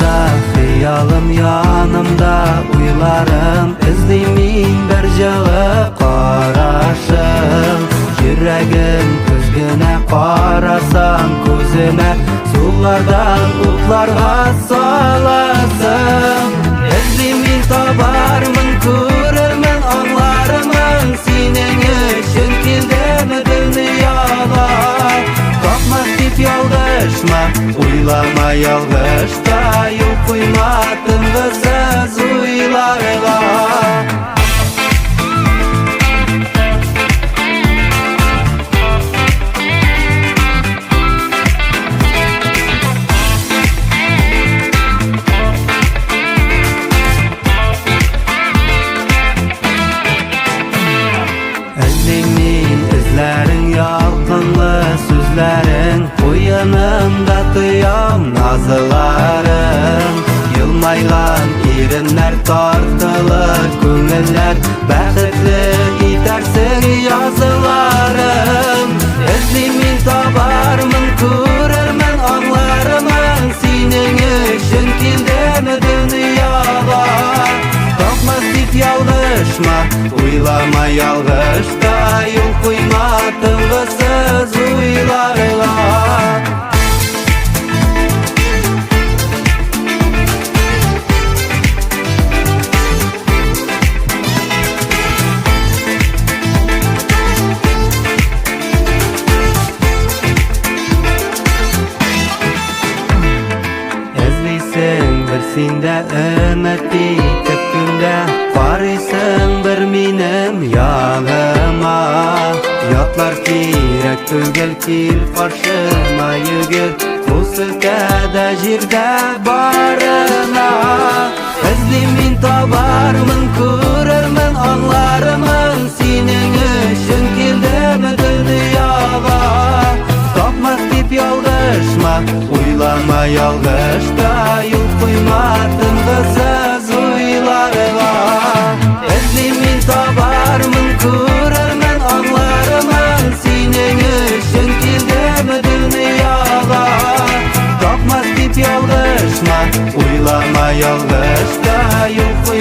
da Hiyalım yanımda uylarım İzleymin bir jılı qarashım Yüreğim küzgüne qarasam Közüme sulardan utlarga salasım İzleymin tabarmın көрерmin anlarımın Senin için kildim dünyada Kalkmaz deyip yalgışma Uylama yalgışta Yol koymadın kızsız uylarga Özlemin izlerin yalqınlı sözlerin Uyanımda duyam nazıların Yılmaygan irinler tartılır Köngüller bәxtli itersin yazılarım Özlemin tabarmın көрерmin anlarımın Senin için kildim dünyada Kalkmaz deyip yalgışma Uylama yalgışta Yol koyma tılgısız uylarga Ezliysin bir sende ümmeti tükünde Qarıysın bir minim yanıma Yatlar kirek tügel kil qarşıma yügür Bu sülkede jirde barına Özlemin tabarmın көрерmin anlarımın Senin için kildim dünyada Kalkmaz deyip yalgışma Uylama yalgışta Yol koymadın kızsız uylarga Özlemin tabarmın көрерmin anlarımın Senin için kildim dünyada Kalkmaz deyip yalgışma Uylama yalgışta Yol koymadın